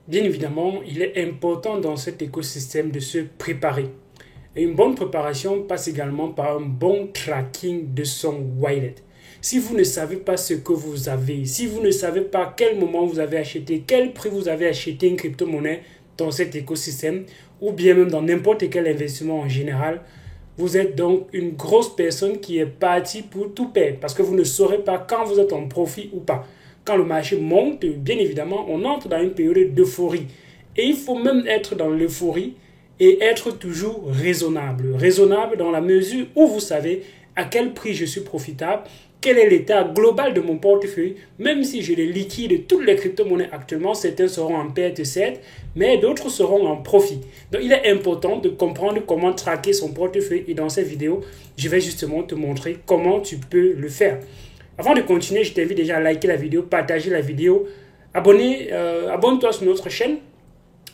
Bien évidemment, il est important dans cet écosystème de se préparer. Et une bonne préparation passe également par un bon tracking de son wallet. Si vous ne savez pas ce que vous avez, si vous ne savez pas à quel moment vous avez acheté, quel prix vous avez acheté une crypto-monnaie dans cet écosystème, ou bien même dans n'importe quel investissement en général, vous êtes donc une grosse personne qui est partie pour tout perdre parce que vous ne saurez pas quand vous êtes en profit ou pas. Quand le marché monte, bien évidemment, on entre dans une période d'euphorie. Et il faut même être dans l'euphorie et être toujours raisonnable. Raisonnable dans la mesure où vous savez à quel prix je suis profitable, quel est l'état global de mon portefeuille, même si je les liquide toutes les crypto-monnaies actuellement, certains seront en perte certes, mais d'autres seront en profit. Donc il est important de comprendre comment traquer son portefeuille et dans cette vidéo, je vais justement te montrer comment tu peux le faire. Avant de continuer, je t'invite déjà à liker la vidéo, partager la vidéo, abonne-toi sur notre chaîne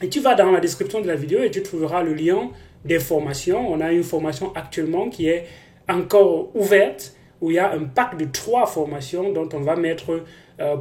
et tu vas dans la description de la vidéo et tu trouveras le lien des formations. On a une formation actuellement qui est encore ouverte où il y a un pack de 3 formations dont on va mettre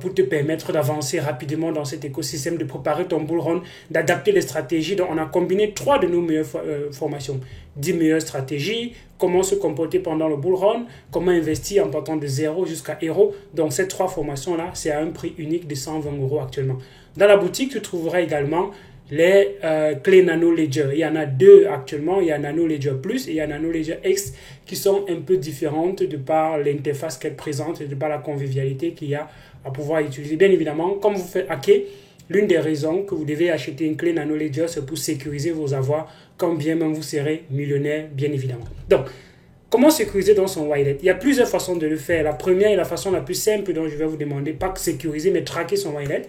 pour te permettre d'avancer rapidement dans cet écosystème, de préparer ton bull run, d'adapter les stratégies. Donc, on a combiné 3 de nos meilleures formations. 10 meilleures stratégies, comment se comporter pendant le bull run, comment investir en partant de 0 jusqu'à héros. Donc, ces 3 formations-là, c'est à un prix unique de 120 € actuellement. Dans la boutique, tu trouveras également les clés Nano Ledger. Il y en a 2 actuellement. Il y a Nano Ledger Plus et il y a Nano Ledger X qui sont un peu différentes de par l'interface qu'elle présente et de par la convivialité qu'il y a à pouvoir utiliser. Bien évidemment, comme vous faites hacker, l'une des raisons que vous devez acheter une clé Nano Ledger, c'est pour sécuriser vos avoirs quand bien même vous serez millionnaire, bien évidemment. Donc, comment sécuriser dans son wallet? Il y a plusieurs façons de le faire. La première et la façon la plus simple dont je vais vous demander, pas que sécuriser, mais traquer son wallet,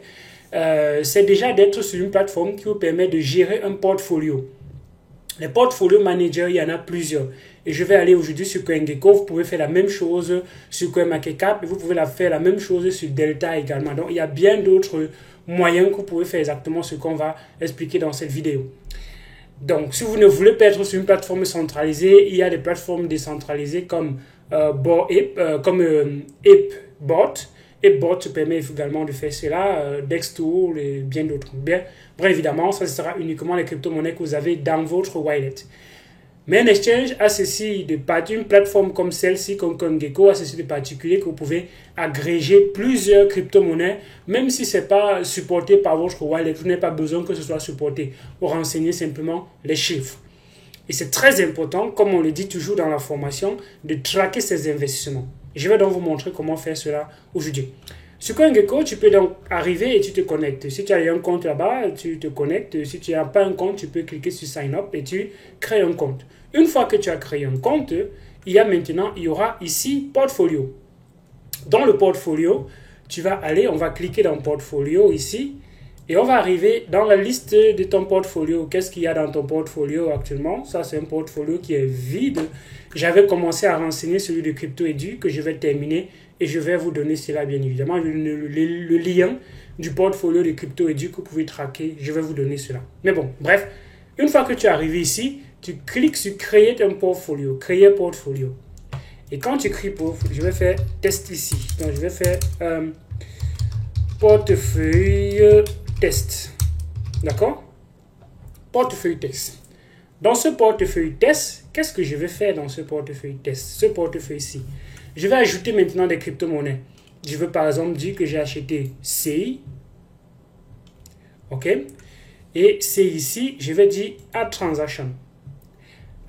c'est déjà d'être sur une plateforme qui vous permet de gérer un portfolio. Les portfolio managers, il y en a plusieurs. Et je vais aller aujourd'hui sur CoinGecko. Vous pouvez faire la même chose sur CoinMarketCap et vous pouvez faire la même chose sur Delta également. Donc, il y a bien d'autres moyens que vous pouvez faire exactement ce qu'on va expliquer dans cette vidéo. Donc, si vous ne voulez pas être sur une plateforme centralisée, il y a des plateformes décentralisées comme Apebot. Apebot te permet également de faire cela, Dextool et bien d'autres. Bien, évidemment, ça sera uniquement les crypto-monnaies que vous avez dans votre wallet. Mais un exchange a ceci de particulier, une plateforme comme celle-ci, comme CoinGecko, a ceci de particulier que vous pouvez agréger plusieurs crypto-monnaies, même si ce n'est pas supporté par votre wallet. Vous n'avez pas besoin que ce soit supporté. Vous renseignez simplement les chiffres. Et c'est très important, comme on le dit toujours dans la formation, de traquer ces investissements. Je vais donc vous montrer comment faire cela aujourd'hui. Sur CoinGecko, tu peux donc arriver et tu te connectes. Si tu as un compte là-bas, tu te connectes. Si tu n'as pas un compte, tu peux cliquer sur Sign Up et tu crées un compte. Une fois que tu as créé un compte, il y aura ici Portfolio. Dans le Portfolio, tu vas aller, on va cliquer dans Portfolio ici. Et on va arriver dans la liste de ton portfolio. Qu'est-ce qu'il y a dans ton portfolio actuellement? Ça, c'est un portfolio qui est vide. J'avais commencé à renseigner celui de CryptoEdu que je vais terminer et je vais vous donner cela, bien évidemment. Le lien du portfolio de CryptoEdu que vous pouvez traquer, je vais vous donner cela. Mais bon, bref, une fois que tu es arrivé ici, tu cliques sur Créer un portfolio. Créer portfolio. Et quand tu cliques portfolio, je vais faire test ici. Donc, je vais faire portefeuille test. D'accord? Portefeuille test. Dans ce portefeuille test, qu'est-ce que je vais faire dans ce portefeuille test? Ce portefeuille-ci. Je vais ajouter maintenant des crypto-monnaies. Je veux par exemple dire que j'ai acheté CI. OK? Et c'est ici, je vais dire Add Transaction.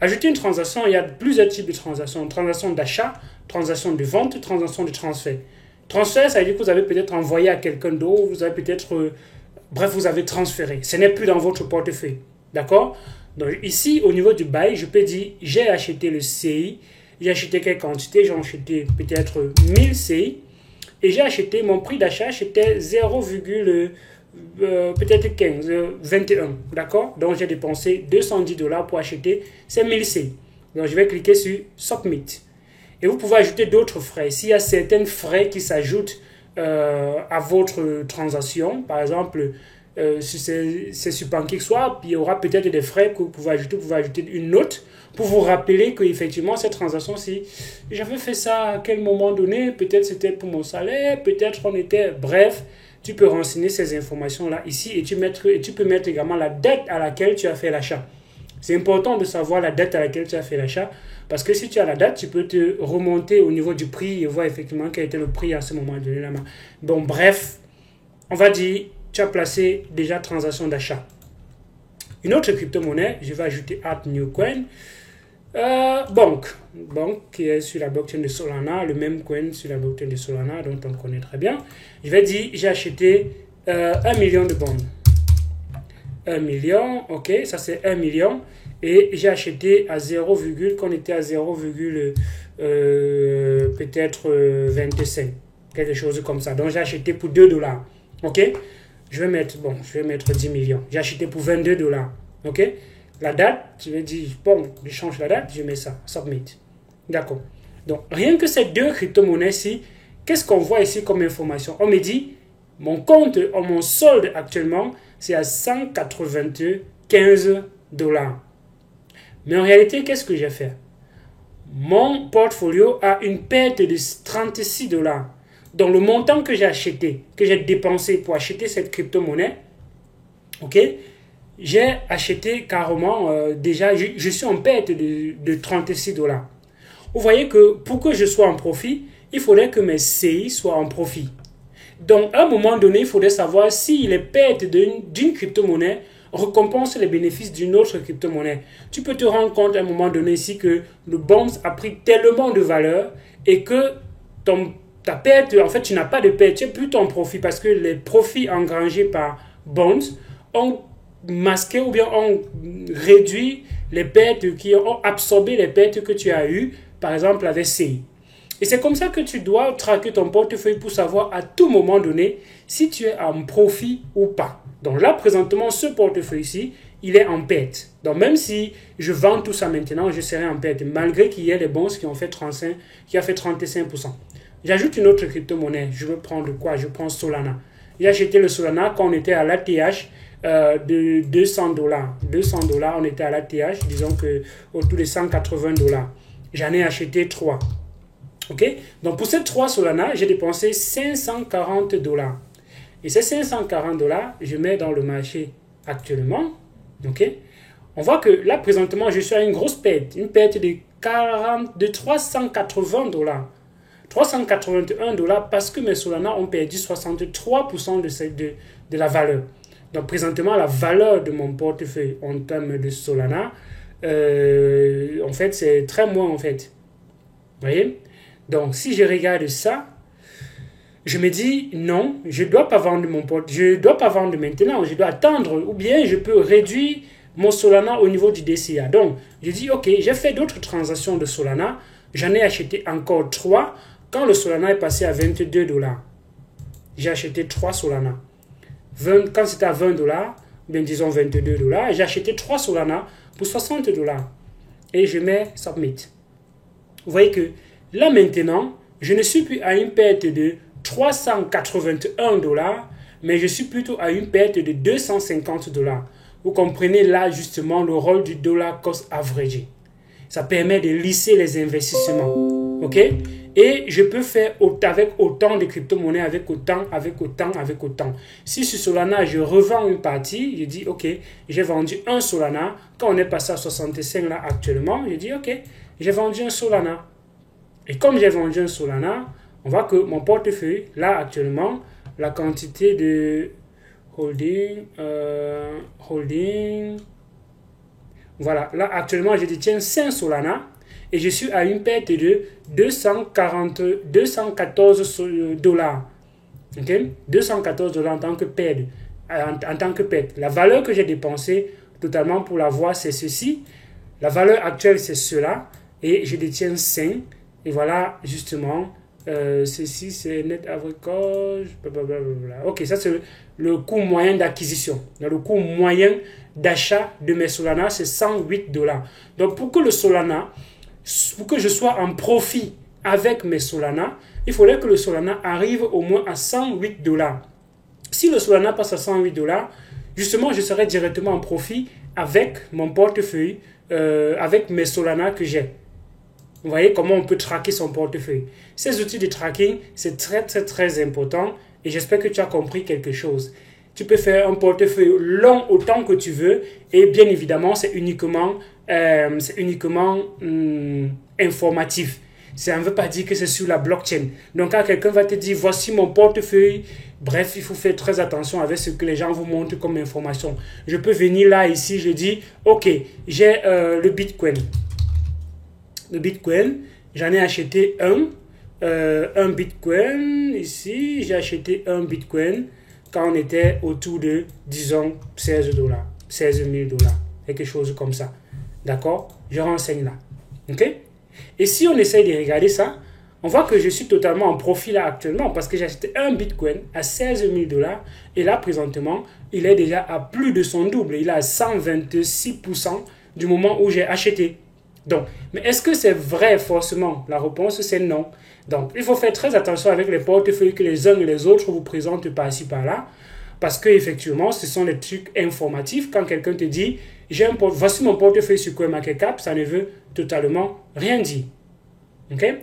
Ajouter une transaction, il y a plusieurs types de transactions. Transaction d'achat, transaction de vente, transaction de transfert. Transfert, ça veut dire que vous avez peut-être envoyé à quelqu'un d'autre, vous avez peut-être... Bref, vous avez transféré. Ce n'est plus dans votre portefeuille. D'accord? Donc ici, au niveau du bail, je peux dire, j'ai acheté le CI. J'ai acheté quelle quantité? J'ai acheté peut-être 1000 CI. Et j'ai acheté, mon prix d'achat, c'était 0, peut-être 15, 21. D'accord? Donc j'ai dépensé 210 $ pour acheter ces 1000 CI. Donc je vais cliquer sur Submit. Et vous pouvez ajouter d'autres frais. S'il y a certains frais qui s'ajoutent à votre transaction, par exemple, si c'est sur PancakeSwap, il y aura peut-être des frais que vous pouvez ajouter une note pour vous rappeler qu'effectivement cette transaction, si j'avais fait ça à quel moment donné, peut-être c'était pour mon salaire, peut-être on était, bref, tu peux renseigner ces informations-là ici et tu peux mettre également la date à laquelle tu as fait l'achat. C'est important de savoir la date à laquelle tu as fait l'achat parce que si tu as la date, tu peux te remonter au niveau du prix et voir effectivement quel était le prix à ce moment donné. Bon, bref, on va dire, tu as placé déjà transaction d'achat. Une autre crypto-monnaie, je vais ajouter Add New Coin. Banque qui est sur la blockchain de Solana, le même coin sur la blockchain de Solana dont on connaît très bien. Je vais dire, j'ai acheté 1 million de bonds. 1 million, ok, ça c'est 1 million. Et j'ai acheté à 0, qu'on était à 0, peut-être 25, quelque chose comme ça. Donc j'ai acheté pour 2 dollars, ok. Je vais mettre 10 millions. J'ai acheté pour 22 dollars, ok. La date, je vais dire, bon, je change la date, je mets ça, submit. D'accord. Donc, rien que ces deux crypto-monnaies-ci, qu'est-ce qu'on voit ici comme information? On me dit, mon compte, mon solde actuellement, c'est à 195 dollars. Mais en réalité, qu'est-ce que j'ai fait? Mon portfolio a une perte de 36 dollars. Donc, le montant que j'ai acheté, que j'ai dépensé pour acheter cette crypto-monnaie, ok, j'ai acheté carrément, déjà, je suis en perte de 36 dollars. Vous voyez que pour que je sois en profit, il faudrait que mes CI soient en profit. Donc, à un moment donné, il faudrait savoir si les pertes d'une crypto-monnaie récompensent les bénéfices d'une autre crypto-monnaie. Tu peux te rendre compte à un moment donné ici que le bonds a pris tellement de valeur et que ta perte, en fait, tu n'as pas de perte, tu es plutôt en profit parce que les profits engrangés par bonds ont masqué ou bien ont réduit les pertes, qui ont absorbé les pertes que tu as eues, par exemple avec CI. Et c'est comme ça que tu dois traquer ton portefeuille pour savoir à tout moment donné si tu es en profit ou pas. Donc là, présentement, ce portefeuille-ci, il est en perte. Donc même si je vends tout ça maintenant, je serai en perte, malgré qu'il y ait les bons qui ont fait 35%. J'ajoute une autre crypto-monnaie. Je veux prendre quoi? Je prends Solana. J'ai acheté le Solana quand on était à l'ATH de 200 dollars. 200 dollars, on était à l'ATH, disons que autour de 180 dollars. J'en ai acheté 3. Ok? Donc pour ces 3 Solana, j'ai dépensé 540 dollars. Et ces 540 dollars, je mets dans le marché actuellement. Ok? On voit que là, présentement, je suis à une grosse perte. Une perte de 380 dollars. 381 dollars parce que mes Solana ont perdu 63% de la valeur. Donc présentement, la valeur de mon portefeuille en termes de Solana, en fait, c'est très moins en fait. Vous voyez? Donc si je regarde ça, je me dis non, je ne dois pas vendre mon portefeuille, je ne dois pas vendre maintenant, je dois attendre ou bien je peux réduire mon Solana au niveau du DCA. Donc je dis ok, j'ai fait d'autres transactions de Solana, j'en ai acheté encore 3 quand le Solana est passé à 22 dollars. J'ai acheté 3 Solana. Quand c'était à 20 dollars, bien disons 22 dollars, j'ai acheté 3 Solana pour 60 dollars. Et je mets Submit. Vous voyez que là maintenant, je ne suis plus à une perte de 381 dollars, mais je suis plutôt à une perte de 250 dollars. Vous comprenez là justement le rôle du dollar cost averaging. Ça permet de lisser les investissements. Ok? Et je peux faire avec autant de crypto-monnaies, avec autant. Si sur Solana, je revends une partie, je dis, ok, j'ai vendu un Solana. Quand on est passé à 65 là actuellement, je dis, ok, j'ai vendu un Solana. Et comme j'ai vendu un Solana, on voit que mon portefeuille, là actuellement, la quantité de holding, voilà, là actuellement, je détiens 5 Solana. Et je suis à une perte de 214 dollars. Okay? 214 dollars en tant que perte. La valeur que j'ai dépensée totalement pour l'avoir, c'est ceci. La valeur actuelle, c'est cela. Et je détiens 5. Et voilà, justement, ceci, c'est net average. Ok, ça, c'est le coût moyen d'acquisition. Le coût moyen d'achat de mes Solana, c'est 108 dollars. Donc, pour que je sois en profit avec mes Solana, il faudrait que le Solana arrive au moins à 108 dollars. Si le Solana passe à 108 dollars, justement, je serai directement en profit avec mon portefeuille, avec mes Solana que j'ai. Vous voyez comment on peut traquer son portefeuille. Ces outils de tracking, c'est très important et j'espère que tu as compris quelque chose. Tu peux faire un portefeuille long autant que tu veux et bien évidemment, c'est uniquement informatif. Ça ne veut pas dire que c'est sur la blockchain. Donc, quand quelqu'un va te dire, voici mon portefeuille, bref, il faut faire très attention avec ce que les gens vous montrent comme information. Je peux venir là, ici, je dis, ok, j'ai le Bitcoin. Le Bitcoin, j'en ai acheté un Bitcoin. Ici, j'ai acheté un Bitcoin quand on était autour de, disons, 16 000 $, quelque chose comme ça. D'accord? Je renseigne là. Ok? Et si on essaye de regarder ça, on voit que je suis totalement en profit là actuellement parce que j'ai acheté un Bitcoin à 16 000 $ et là présentement, il est déjà à plus de son double. Il est à 126% du moment où j'ai acheté. Donc, mais est-ce que c'est vrai forcément? La réponse c'est non. Donc, il faut faire très attention avec les portefeuilles que les uns et les autres vous présentent par-ci par-là parce que effectivement, ce sont des trucs informatifs. Quand quelqu'un te dit, voici mon portefeuille sur CoinMarketCap, ça ne veut totalement rien dire. Ok?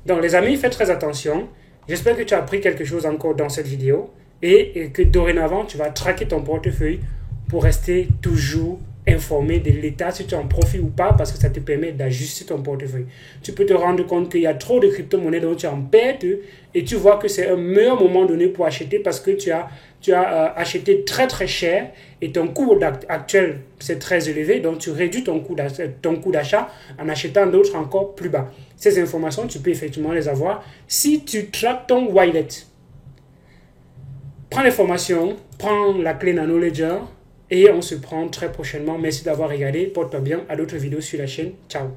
Donc, les amis, faites très attention. J'espère que tu as appris quelque chose encore dans cette vidéo et que dorénavant, tu vas traquer ton portefeuille pour rester toujours informé de l'état, si tu en profites ou pas, parce que ça te permet d'ajuster ton portefeuille. Tu peux te rendre compte qu'il y a trop de crypto-monnaies dont tu en perte et tu vois que c'est un meilleur moment donné pour acheter parce que tu as acheté très cher et ton coût actuel c'est très élevé, donc tu réduis ton coût d'achat en achetant d'autres encore plus bas. Ces informations, tu peux effectivement les avoir si tu traques ton wallet. Prends l'information, prends la clé Nano Ledger et on se prend très prochainement. Merci d'avoir regardé. Porte-toi bien. À d'autres vidéos sur la chaîne. Ciao.